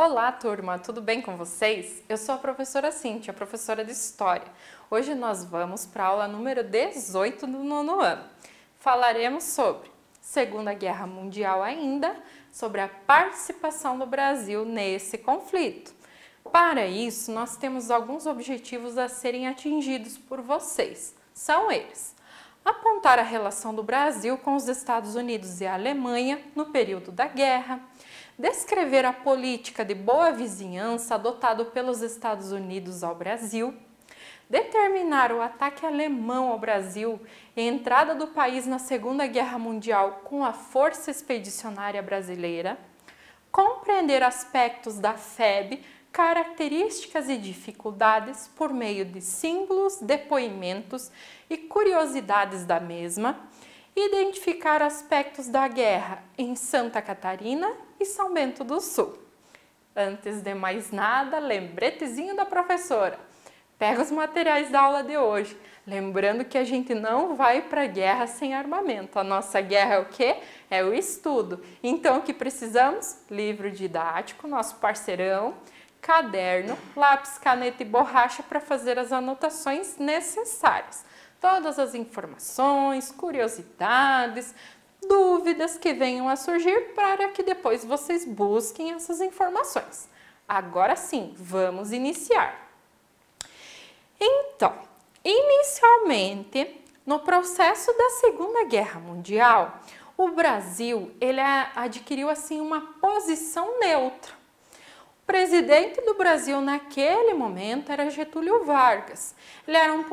Olá, turma, tudo bem com vocês? Eu sou a professora Cíntia, professora de História. Hoje nós vamos para a aula número 18 do nono ano. Falaremos sobre Segunda Guerra Mundial ainda, sobre a participação do Brasil nesse conflito. Para isso, nós temos alguns objetivos a serem atingidos por vocês. São eles: apontar a relação do Brasil com os Estados Unidos e a Alemanha no período da guerra, descrever a política de boa vizinhança adotado pelos Estados Unidos ao Brasil, determinar o ataque alemão ao Brasil e a entrada do país na Segunda Guerra Mundial com a Força Expedicionária Brasileira, compreender aspectos da FEB, características e dificuldades por meio de símbolos, depoimentos e curiosidades da mesma, identificar aspectos da guerra em Santa Catarina e São Bento do Sul. Antes de mais nada, lembretezinho da professora. Pega os materiais da aula de hoje. Lembrando que a gente não vai para a guerra sem armamento. A nossa guerra é o quê? É o estudo. Então, o que precisamos? Livro didático, nosso parceirão, caderno, lápis, caneta e borracha para fazer as anotações necessárias. Todas as informações, curiosidades, dúvidas que venham a surgir para que depois vocês busquem essas informações. Agora sim, vamos iniciar. Então, inicialmente, no processo da Segunda Guerra Mundial, o Brasil adquiriu assim uma posição neutra. O presidente do Brasil naquele momento era Getúlio Vargas. Ele era um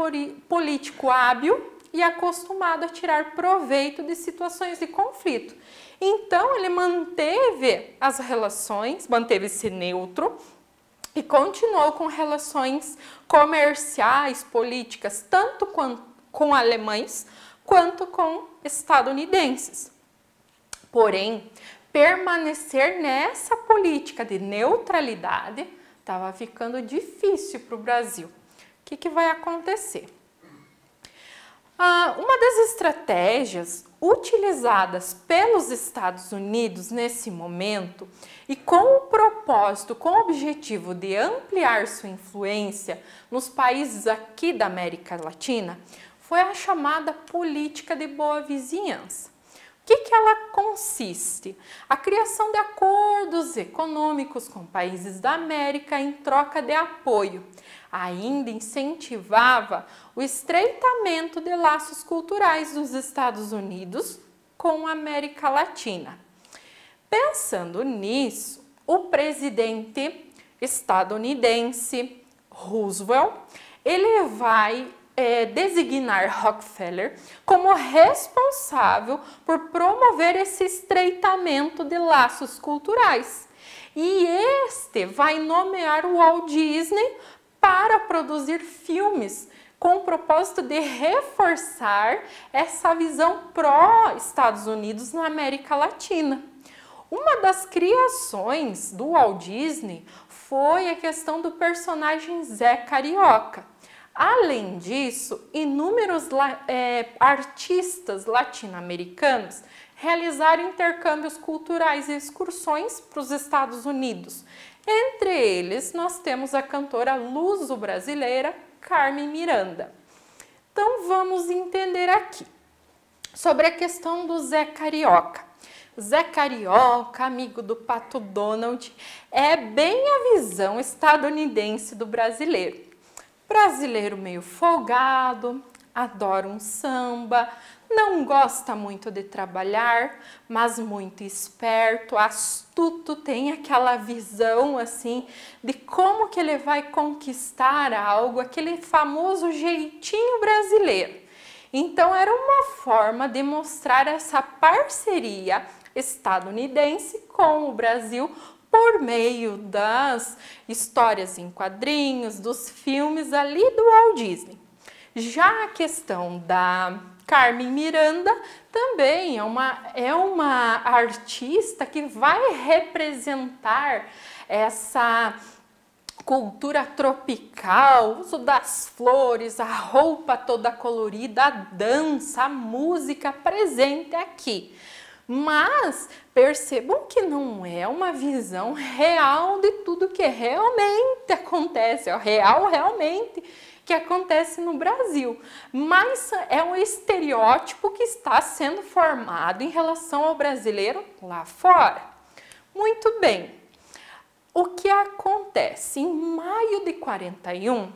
político hábil e acostumado a tirar proveito de situações de conflito. Então, ele manteve as relações, manteve-se neutro e continuou com relações comerciais, políticas, tanto com alemães quanto com estadunidenses. Porém, permanecer nessa política de neutralidade estava ficando difícil para o Brasil. O que vai acontecer? Uma das estratégias utilizadas pelos Estados Unidos nesse momento e com o propósito, com o objetivo de ampliar sua influência nos países aqui da América Latina, foi a chamada política de boa vizinhança. O que ela consiste? A criação de acordos econômicos com países da América em troca de apoio. Ainda incentivava o estreitamento de laços culturais dos Estados Unidos com a América Latina. Pensando nisso, o presidente estadunidense Roosevelt, ele vai designar Rockefeller como responsável por promover esse estreitamento de laços culturais. E este vai nomear o Walt Disney para produzir filmes com o propósito de reforçar essa visão pró-Estados Unidos na América Latina. Uma das criações do Walt Disney foi a questão do personagem Zé Carioca. Além disso, inúmeros artistas latino-americanos realizaram intercâmbios culturais e excursões para os Estados Unidos. Entre eles, nós temos a cantora luso-brasileira Carmen Miranda. Então, vamos entender aqui sobre a questão do Zé Carioca. Zé Carioca, amigo do Pato Donald, é bem a visão estadunidense do brasileiro. Brasileiro meio folgado, adora um samba, não gosta muito de trabalhar, mas muito esperto, astuto, tem aquela visão assim de como que ele vai conquistar algo, aquele famoso jeitinho brasileiro. Então era uma forma de mostrar essa parceria estadunidense com o Brasil por meio das histórias em quadrinhos, dos filmes ali do Walt Disney. Já a questão da Carmen Miranda também é uma artista que vai representar essa cultura tropical, o uso das flores, a roupa toda colorida, a dança, a música presente aqui. Mas percebam que não é uma visão real de tudo que realmente acontece, é o real realmente que acontece no Brasil, mas é um estereótipo que está sendo formado em relação ao brasileiro lá fora. Muito bem, o que acontece? Em maio de 41,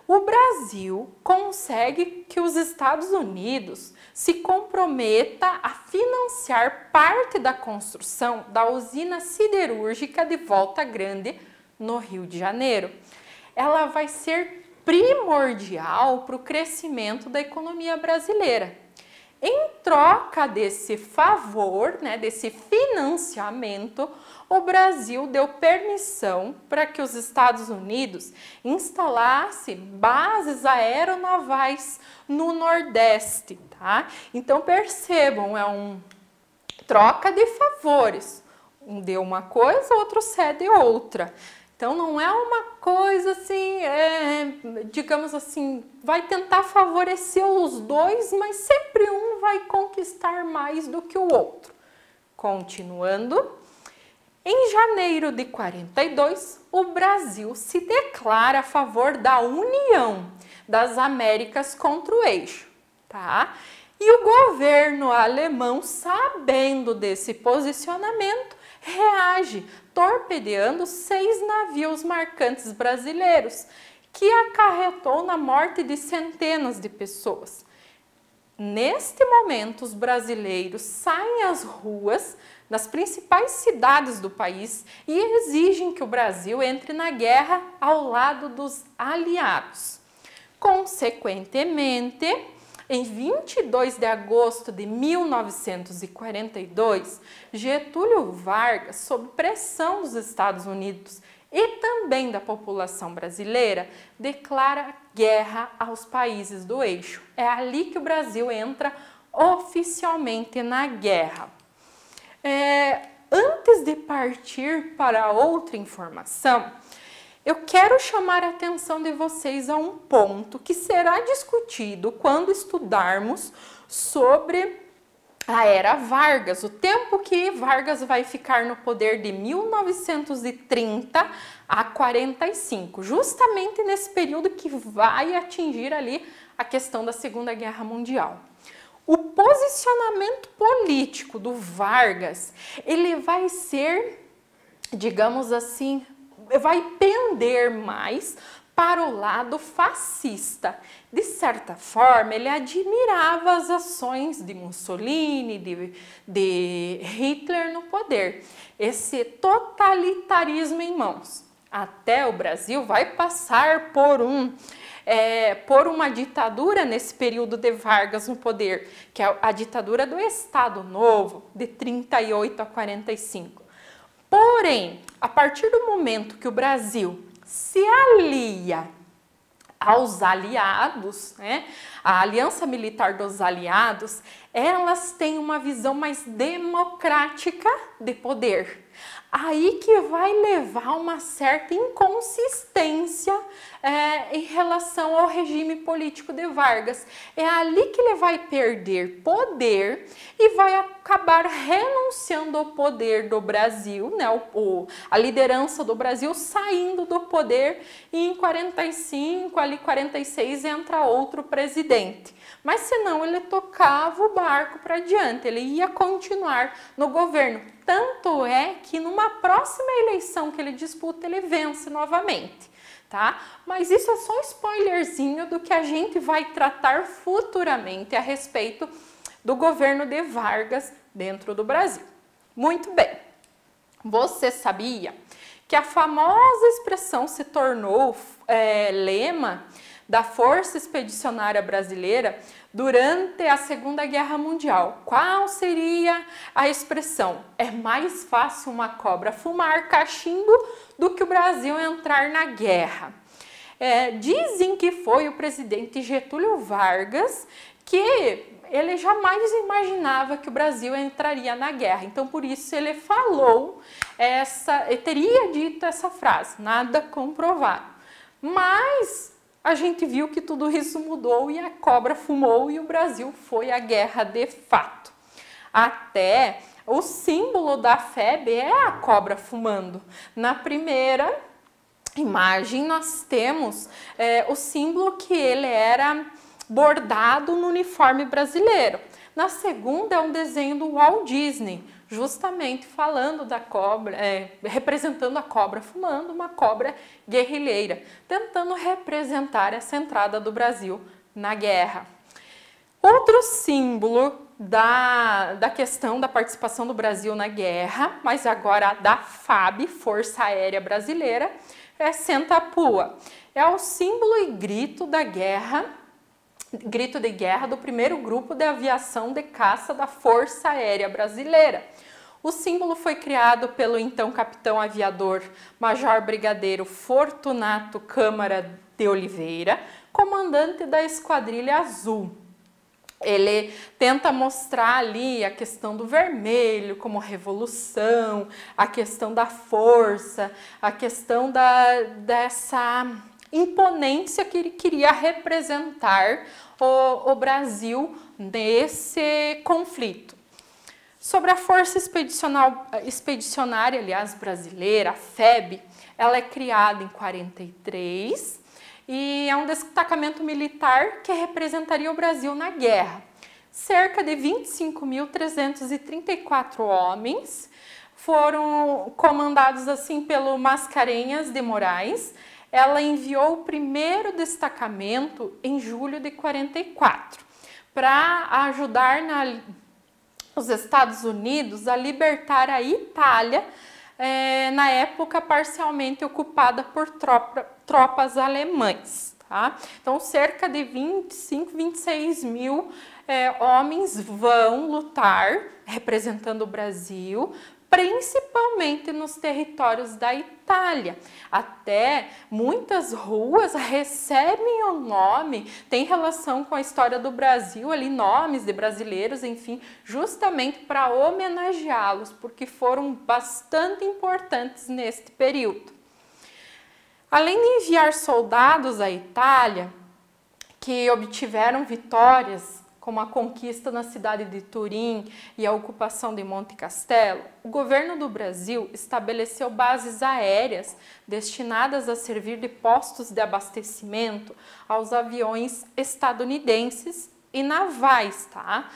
o Brasil consegue que os Estados Unidos se comprometa a financiar parte da construção da usina siderúrgica de Volta Grande, no Rio de Janeiro. Ela vai ser primordial para o crescimento da economia brasileira. Em troca desse favor, desse financiamento, o Brasil deu permissão para que os Estados Unidos instalassem bases aeronavais no Nordeste, tá? Então percebam, é uma troca de favores. Um deu uma coisa, outro cede outra. Então não é uma coisa assim, digamos assim, vai tentar favorecer os dois, mas sempre um vai conquistar mais do que o outro. Continuando, em janeiro de 42, o Brasil se declara a favor da união das Américas contra o eixo, tá? E o governo alemão, sabendo desse posicionamento, reage torpedeando 6 navios mercantes brasileiros, que acarretou na morte de centenas de pessoas. Neste momento, os brasileiros saem às ruas nas principais cidades do país e exigem que o Brasil entre na guerra ao lado dos aliados. Consequentemente, em 22 de agosto de 1942, Getúlio Vargas, sob pressão dos Estados Unidos e também da população brasileira, declara guerra aos países do eixo. É ali que o Brasil entra oficialmente na guerra. Antes de partir para outra informação, eu quero chamar a atenção de vocês a um ponto que será discutido quando estudarmos sobre a era Vargas, o tempo que Vargas vai ficar no poder de 1930 a 45, justamente nesse período que vai atingir ali a questão da Segunda Guerra Mundial. O posicionamento político do Vargas, ele vai ser, digamos assim, vai pender mais para o lado fascista. De certa forma, ele admirava as ações de Mussolini, de Hitler no poder. Esse totalitarismo em mãos. Até o Brasil vai passar por uma ditadura nesse período de Vargas no poder, que é a ditadura do Estado Novo, de 38 a 45. Porém, a partir do momento que o Brasil se alia aos aliados, a aliança militar dos aliados, elas têm uma visão mais democrática de poder. Aí que vai levar uma certa inconsistência em relação ao regime político de Vargas. É ali que ele vai perder poder e vai acabar renunciando ao poder do Brasil, a liderança do Brasil saindo do poder, e em 45, ali 46, entra outro presidente. Mas senão ele tocava o barco para diante, ele ia continuar no governo. Tanto é que numa próxima eleição que ele disputa, ele vence novamente, tá? Mas isso é só um spoilerzinho do que a gente vai tratar futuramente a respeito do governo de Vargas dentro do Brasil. Muito bem, você sabia que a famosa expressão se tornou lema da Força Expedicionária Brasileira durante a Segunda Guerra Mundial? Qual seria a expressão? É mais fácil uma cobra fumar cachimbo do que o Brasil entrar na guerra. Dizem que foi o presidente Getúlio Vargas que ele jamais imaginava que o Brasil entraria na guerra. Então, por isso, ele falou ele teria dito essa frase, nada comprovado. Mas a gente viu que tudo isso mudou e a cobra fumou e o Brasil foi à guerra de fato. Até o símbolo da FEB é a cobra fumando. Na primeira imagem nós temos o símbolo que ele era bordado no uniforme brasileiro. Na segunda é um desenho do Walt Disney, justamente falando da cobra, representando a cobra fumando, uma cobra guerrilheira, tentando representar essa entrada do Brasil na guerra. Outro símbolo da questão da participação do Brasil na guerra, mas agora da FAB, Força Aérea Brasileira, é Senta-Pua. É o símbolo e grito da guerra, grito de guerra do primeiro grupo de aviação de caça da Força Aérea Brasileira. O símbolo foi criado pelo então capitão aviador Major Brigadeiro Fortunato Câmara de Oliveira, comandante da Esquadrilha Azul. Ele tenta mostrar ali a questão do vermelho como revolução, a questão da força, a questão dessa imponência que ele queria representar o Brasil nesse conflito. Sobre a Força Expedicionária, aliás, brasileira, a FEB, ela é criada em 43 e é um destacamento militar que representaria o Brasil na guerra. Cerca de 25.334 homens foram comandados assim pelo Mascarenhas de Moraes. Ela enviou o primeiro destacamento em julho de 44 para ajudar os Estados Unidos a libertar a Itália, na época parcialmente ocupada por tropas alemãs. Tá? Então, cerca de 26 mil homens vão lutar, representando o Brasil, principalmente nos territórios da Itália. Até muitas ruas recebem o nome, tem relação com a história do Brasil, ali nomes de brasileiros, enfim, justamente para homenageá-los, porque foram bastante importantes neste período. Além de enviar soldados à Itália, que obtiveram vitórias, como a conquista na cidade de Turim e a ocupação de Monte Castelo, o governo do Brasil estabeleceu bases aéreas destinadas a servir de postos de abastecimento aos aviões estadunidenses e navais, tá?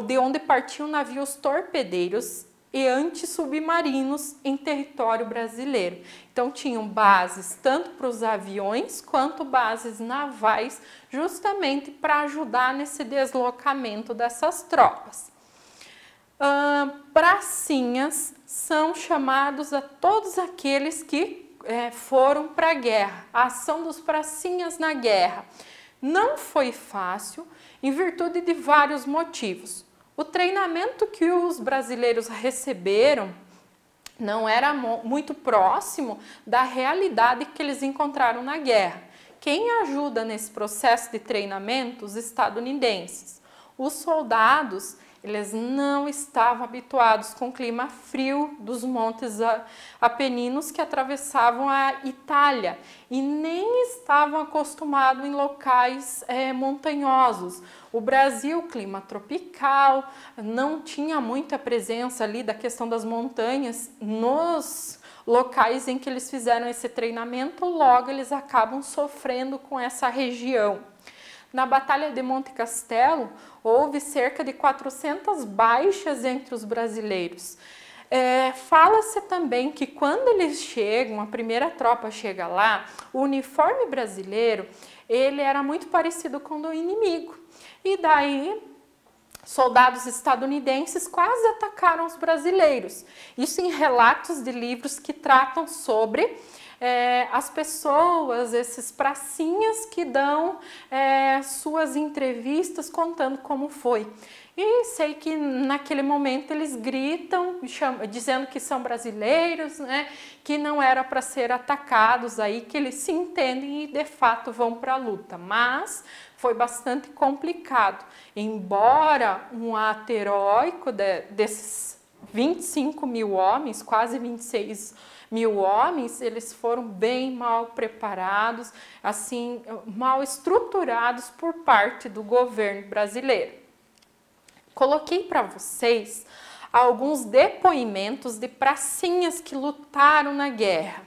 De onde partiam navios torpedeiros e antissubmarinos em território brasileiro. Então tinham bases tanto para os aviões quanto bases navais, justamente para ajudar nesse deslocamento dessas tropas. Pracinhas são chamados a todos aqueles que foram para a guerra. A ação dos pracinhas na guerra não foi fácil, em virtude de vários motivos. O treinamento que os brasileiros receberam não era muito próximo da realidade que eles encontraram na guerra. Quem ajuda nesse processo de treinamento? Os estadunidenses. Os soldados, eles não estavam habituados com o clima frio dos montes apeninos que atravessavam a Itália e nem estavam acostumados em locais montanhosos. O Brasil, clima tropical, não tinha muita presença ali da questão das montanhas nos locais em que eles fizeram esse treinamento, logo eles acabam sofrendo com essa região. Na Batalha de Monte Castelo, houve cerca de 400 baixas entre os brasileiros. Fala-se também que quando eles chegam, a primeira tropa chega lá, o uniforme brasileiro, ele era muito parecido com o do inimigo. E daí, soldados estadunidenses quase atacaram os brasileiros. Isso em relatos de livros que tratam sobre as pessoas, esses pracinhas que dão suas entrevistas contando como foi. E sei que naquele momento eles gritam, dizendo que são brasileiros, né, que não era para ser atacados, aí que eles se entendem e de fato vão para a luta. Mas foi bastante complicado. Embora um ato heróico desses 25 mil homens, quase 26 mil homens, eles foram bem mal preparados, assim, mal estruturados por parte do governo brasileiro. Coloquei para vocês alguns depoimentos de pracinhas que lutaram na guerra.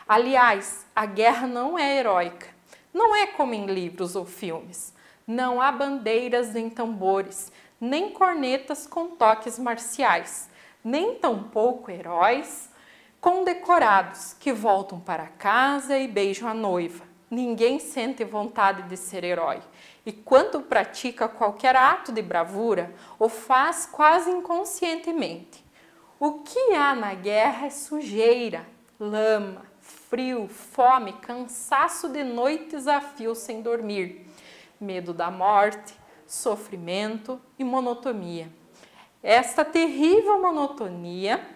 Aliás, a guerra não é heróica, não é como em livros ou filmes. Não há bandeiras nem tambores, nem cornetas com toques marciais, nem tampouco heróis condecorados que voltam para casa e beijam a noiva. Ninguém sente vontade de ser herói e quando pratica qualquer ato de bravura, o faz quase inconscientemente. O que há na guerra é sujeira, lama, frio, fome, cansaço de noites a fio sem dormir, medo da morte, sofrimento e monotonia. Esta terrível monotonia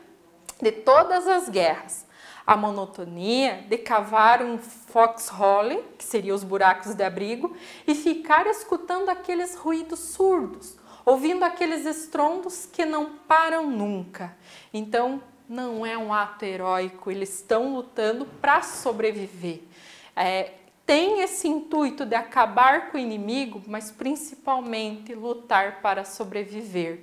de todas as guerras, a monotonia de cavar um foxhole, que seria os buracos de abrigo, e ficar escutando aqueles ruídos surdos, ouvindo aqueles estrondos que não param nunca. Então, não é um ato heróico, eles estão lutando para sobreviver. Tem esse intuito de acabar com o inimigo, mas principalmente lutar para sobreviver.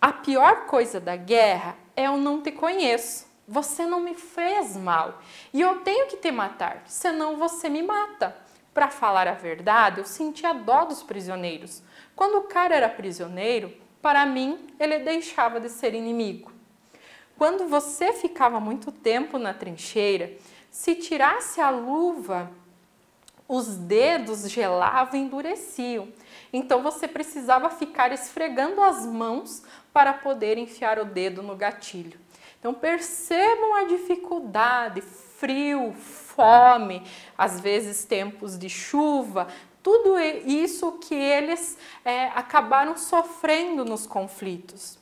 A pior coisa da guerra é eu não te conheço. Você não me fez mal e eu tenho que te matar, senão você me mata. Para falar a verdade, eu sentia dó dos prisioneiros. Quando o cara era prisioneiro, para mim, ele deixava de ser inimigo. Quando você ficava muito tempo na trincheira, se tirasse a luva, os dedos gelavam e endureciam. Então você precisava ficar esfregando as mãos para poder enfiar o dedo no gatilho. Então percebam a dificuldade, frio, fome, às vezes tempos de chuva, tudo isso que eles acabaram sofrendo nos conflitos.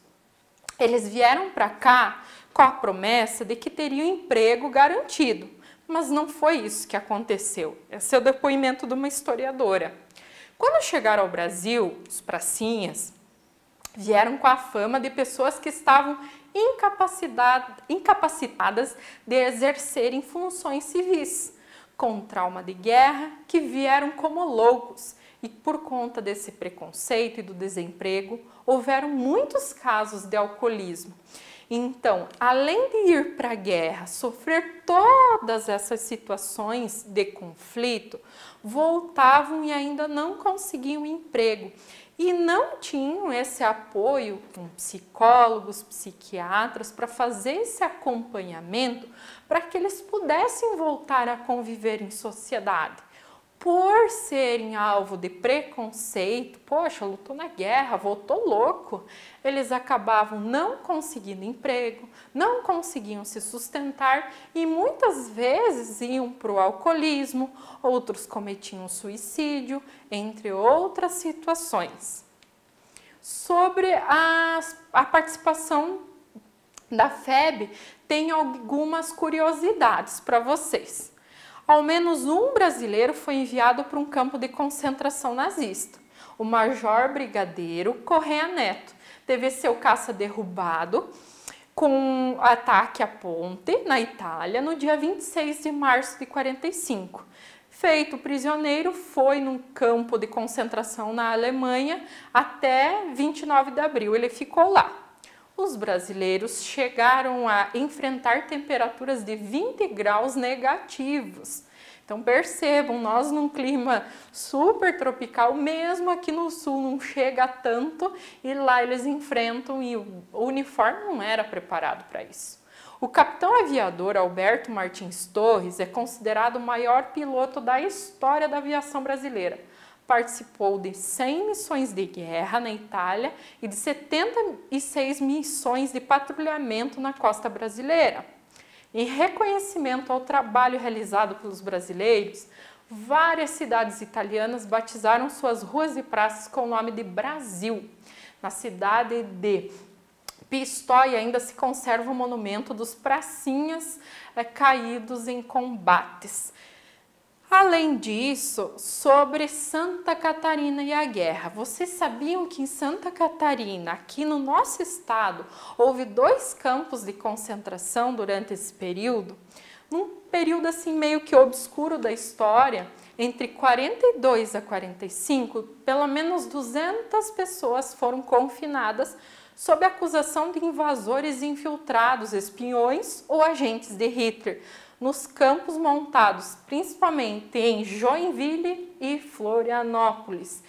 Eles vieram para cá com a promessa de que teriam emprego garantido, mas não foi isso que aconteceu. Esse é o depoimento de uma historiadora. Quando chegaram ao Brasil, os pracinhas vieram com a fama de pessoas que estavam incapacitadas de exercerem funções civis, com trauma de guerra, que vieram como loucos. E por conta desse preconceito e do desemprego, houveram muitos casos de alcoolismo. Então, além de ir para a guerra, sofrer todas essas situações de conflito, voltavam e ainda não conseguiam emprego. E não tinham esse apoio com psicólogos, psiquiatras, para fazer esse acompanhamento para que eles pudessem voltar a conviver em sociedade. Por serem alvo de preconceito, poxa, lutou na guerra, voltou louco, eles acabavam não conseguindo emprego, não conseguiam se sustentar e muitas vezes iam para o alcoolismo, outros cometiam suicídio, entre outras situações. Sobre a participação da FEB, tem algumas curiosidades para vocês. Ao menos um brasileiro foi enviado para um campo de concentração nazista. O Major Brigadeiro Correia Neto teve seu caça derrubado com ataque à ponte na Itália no dia 26 de março de 45. Feito prisioneiro, foi num campo de concentração na Alemanha até 29 de abril. Ele ficou lá. Os brasileiros chegaram a enfrentar temperaturas de 20 graus negativos. Então percebam, nós num clima super tropical, mesmo aqui no sul não chega tanto e lá eles enfrentam e o uniforme não era preparado para isso. O capitão aviador Alberto Martins Torres é considerado o maior piloto da história da aviação brasileira. Participou de 100 missões de guerra na Itália e de 76 missões de patrulhamento na costa brasileira. Em reconhecimento ao trabalho realizado pelos brasileiros, várias cidades italianas batizaram suas ruas e praças com o nome de Brasil. Na cidade de Pistoia ainda se conserva o monumento dos pracinhas caídos em combates. Além disso, sobre Santa Catarina e a guerra, vocês sabiam que em Santa Catarina, aqui no nosso estado, houve 2 campos de concentração durante esse período? período assim meio que obscuro da história, entre 42 a 45, pelo menos 200 pessoas foram confinadas sob acusação de invasores infiltrados, espiões ou agentes de Hitler, nos campos montados principalmente em Joinville e Florianópolis.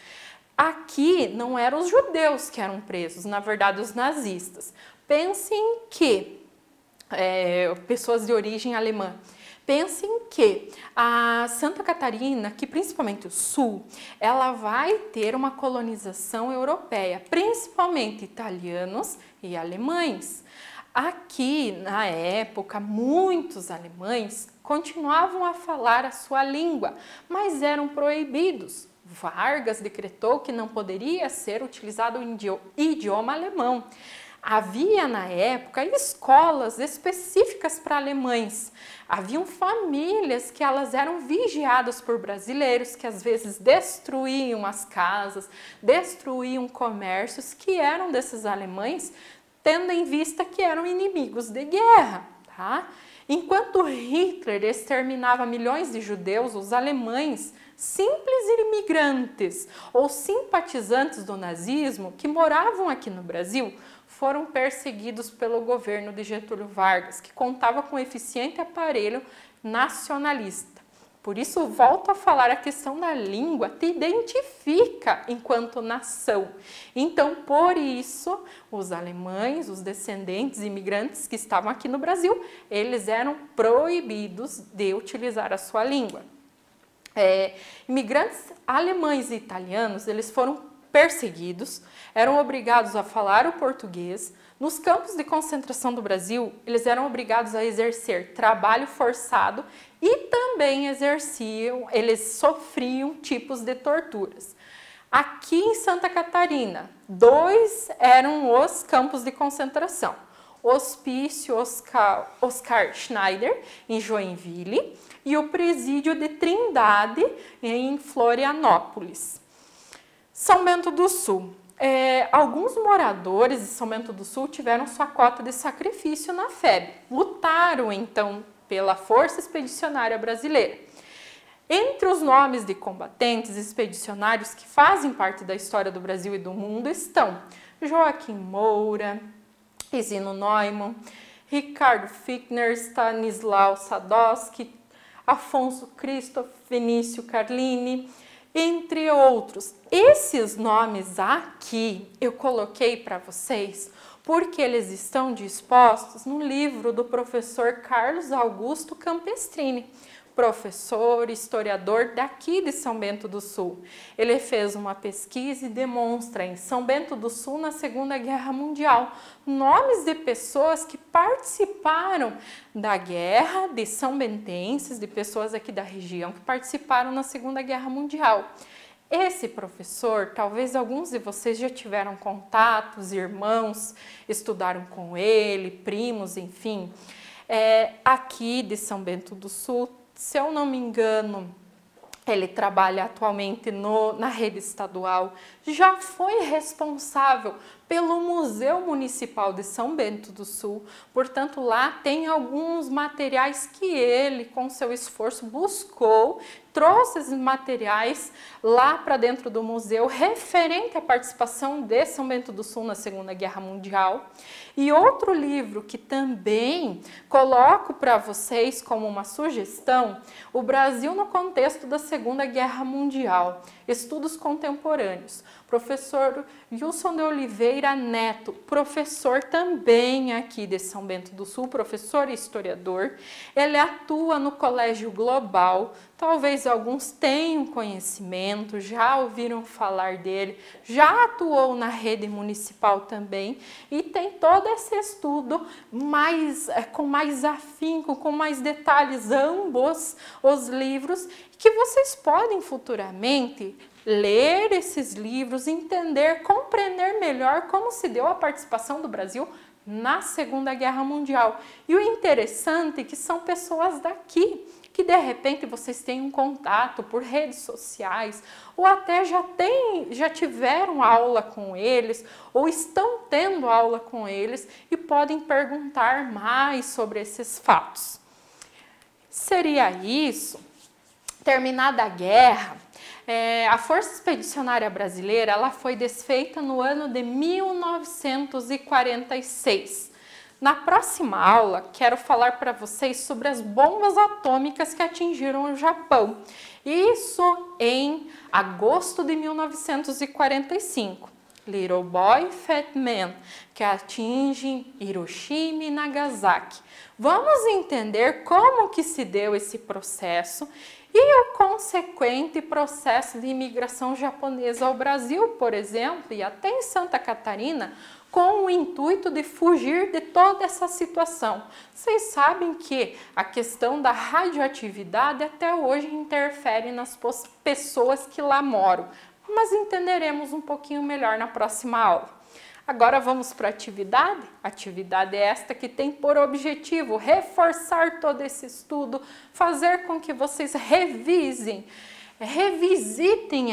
Aqui não eram os judeus que eram presos, na verdade os nazistas. Pensem que, pessoas de origem alemã, pensem que a Santa Catarina, que principalmente o sul, ela vai ter uma colonização europeia, principalmente italianos e alemães. Aqui, na época, muitos alemães continuavam a falar a sua língua, mas eram proibidos. Vargas decretou que não poderia ser utilizado o idioma alemão. Havia, na época, escolas específicas para alemães. Haviam famílias que elas eram vigiadas por brasileiros, que às vezes destruíam as casas, destruíam comércios que eram desses alemães, tendo em vista que eram inimigos de guerra, tá? Enquanto Hitler exterminava milhões de judeus, os alemães, simples imigrantes ou simpatizantes do nazismo que moravam aqui no Brasil, foram perseguidos pelo governo de Getúlio Vargas, que contava com um eficiente aparelho nacionalista. Por isso, volto a falar, a questão da língua te identifica enquanto nação. Então, por isso, os alemães, os descendentes imigrantes que estavam aqui no Brasil, eles eram proibidos de utilizar a sua língua. Imigrantes alemães e italianos, eles foram perseguidos, eram obrigados a falar o português. Nos campos de concentração do Brasil, eles eram obrigados a exercer trabalho forçado e também eles sofriam tipos de torturas. Aqui em Santa Catarina, 2 eram os campos de concentração. Hospício Oscar Schneider, em Joinville, e o Presídio de Trindade, em Florianópolis. São Bento do Sul. Alguns moradores de São Bento do Sul tiveram sua cota de sacrifício na FEB. Lutaram, então, pela Força Expedicionária Brasileira. Entre os nomes de combatentes expedicionários que fazem parte da história do Brasil e do mundo estão Joaquim Moura, Isino Neumann, Ricardo Fichtner, Stanislau Sadowski, Afonso Christoph, Vinícius Carlini, entre outros. Esses nomes aqui eu coloquei para vocês porque eles estão dispostos no livro do professor Carlos Augusto Campestrini, professor, historiador daqui de São Bento do Sul. Ele fez uma pesquisa e demonstra em São Bento do Sul, na Segunda Guerra Mundial, nomes de pessoas que participaram da guerra, de são bentenses, de pessoas aqui da região que participaram na Segunda Guerra Mundial. Esse professor, talvez alguns de vocês já tiveram contatos, irmãos, estudaram com ele, primos, enfim. Aqui de São Bento do Sul, se eu não me engano, ele trabalha atualmente na rede estadual, já foi responsável pelo Museu Municipal de São Bento do Sul, portanto lá tem alguns materiais que ele, com seu esforço, buscou, trouxe esses materiais lá para dentro do museu, referente à participação de São Bento do Sul na Segunda Guerra Mundial. E outro livro que também coloco para vocês como uma sugestão, O Brasil no Contexto da Segunda Guerra Mundial, Estudos Contemporâneos. Professor Wilson de Oliveira Neto, professor também aqui de São Bento do Sul, professor e historiador. Ele atua no Colégio Global, talvez alguns tenham conhecimento, já ouviram falar dele, já atuou na rede municipal também e tem todo esse estudo com mais afinco, com mais detalhes, ambos os livros, que vocês podem futuramente ler esses livros, entender, compreender melhor como se deu a participação do Brasil na Segunda Guerra Mundial. E o interessante é que são pessoas daqui, que de repente vocês têm um contato por redes sociais, ou até já tiveram aula com eles, ou estão tendo aula com eles e podem perguntar mais sobre esses fatos. seria isso. Terminada a guerra, a Força Expedicionária Brasileira ela foi desfeita no ano de 1946. Na próxima aula, quero falar para vocês sobre as bombas atômicas que atingiram o Japão. Isso em agosto de 1945. Little Boy, Fat Man, que atinge Hiroshima e Nagasaki. Vamos entender como que se deu esse processo e o consequente processo de imigração japonesa ao Brasil, por exemplo, e até em Santa Catarina, com o intuito de fugir de toda essa situação. Vocês sabem que a questão da radioatividade até hoje interfere nas pessoas que lá moram, mas entenderemos um pouquinho melhor na próxima aula. Agora vamos para a atividade. Atividade esta que tem por objetivo reforçar todo esse estudo, fazer com que vocês revisitem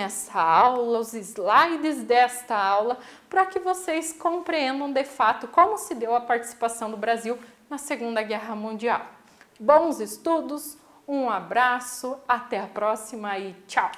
essa aula, os slides desta aula, para que vocês compreendam de fato como se deu a participação do Brasil na Segunda Guerra Mundial. Bons estudos, um abraço, até a próxima e tchau!